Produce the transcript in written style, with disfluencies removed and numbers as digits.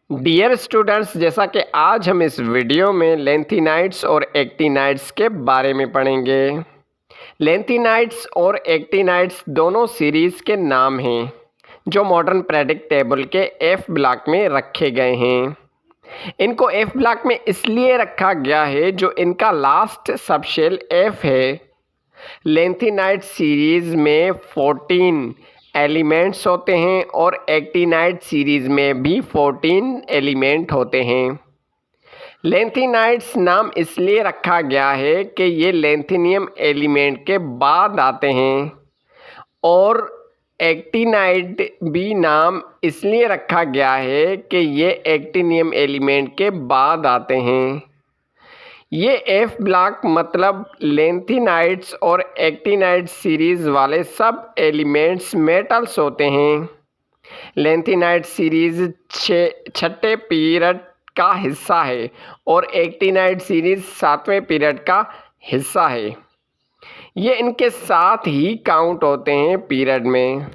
Dear students, जैसा कि आज हम इस वीडियो में लेंथेनाइड्स और एक्टिनाइड्स के बारे में पढ़ेंगे। लेंथेनाइड्स और एक्टिनाइड्स दोनों सीरीज़ के नाम हैं जो मॉडर्न पीरियोडिक टेबल के एफ ब्लॉक में रखे गए हैं। इनको एफ ब्लॉक में इसलिए रखा गया है जो इनका लास्ट सबशेल एफ है। लेंथेनाइड सीरीज़ में 14 एलिमेंट्स होते हैं और एक्टिनाइड सीरीज़ में भी 14 एलिमेंट होते हैं। लेंथेनाइड्स नाम इसलिए रखा गया है कि ये लेंथेनियम एलिमेंट के बाद आते हैं और एक्टिनाइड भी नाम इसलिए रखा गया है कि ये एक्टिनियम एलिमेंट के बाद आते हैं। ये एफ ब्लॉक मतलब लेंथेनाइड्स और एक्टिनाइड सीरीज़ वाले सब एलिमेंट्स मेटल्स होते हैं। लेंथेनाइड सीरीज़ छठे पीरियड का हिस्सा है और एक्टिनाइड सीरीज़ 7वें पीरियड का हिस्सा है। ये इनके साथ ही काउंट होते हैं पीरियड में।